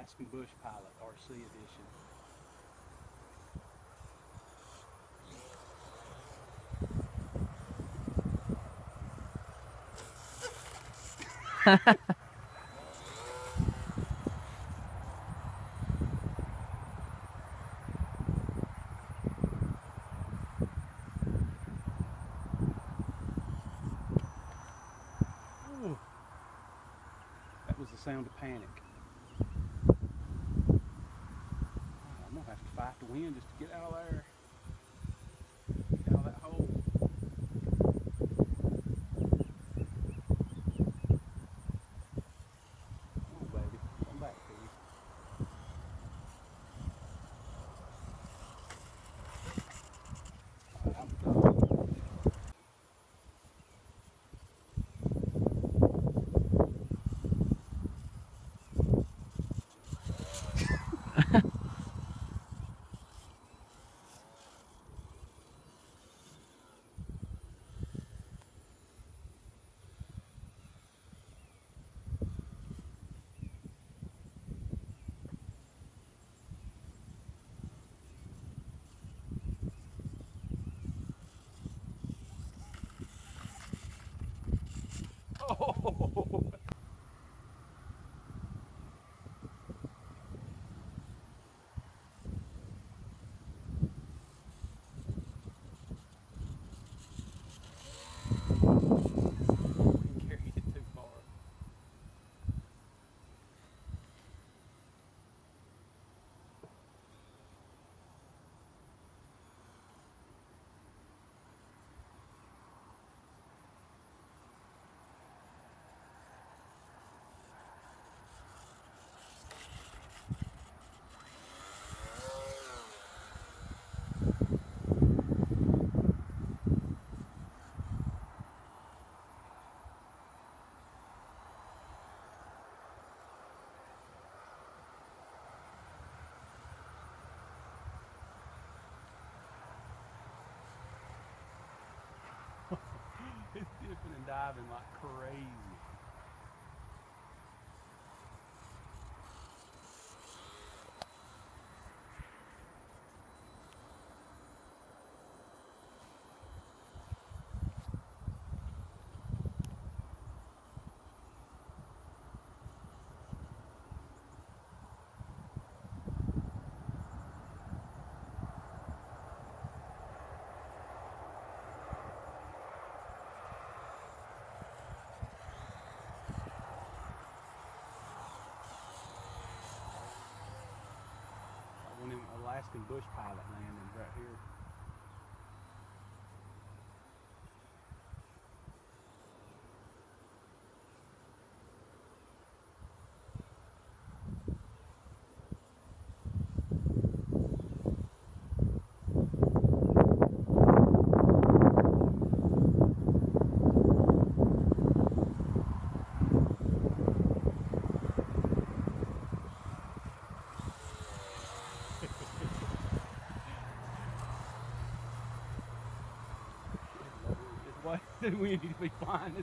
Alaskan Bush Pilot RC Edition. Ooh, that was the sound of panic. I'm gonna have to fight the wind just to get out of there. Get out of that hole. Come on, baby. Come back, please. All right, I'm done. Oh! Carried it too far. It's dipping and diving like crazy. One of them Alaskan Bush Pilot landings right here. What do we need to be flying this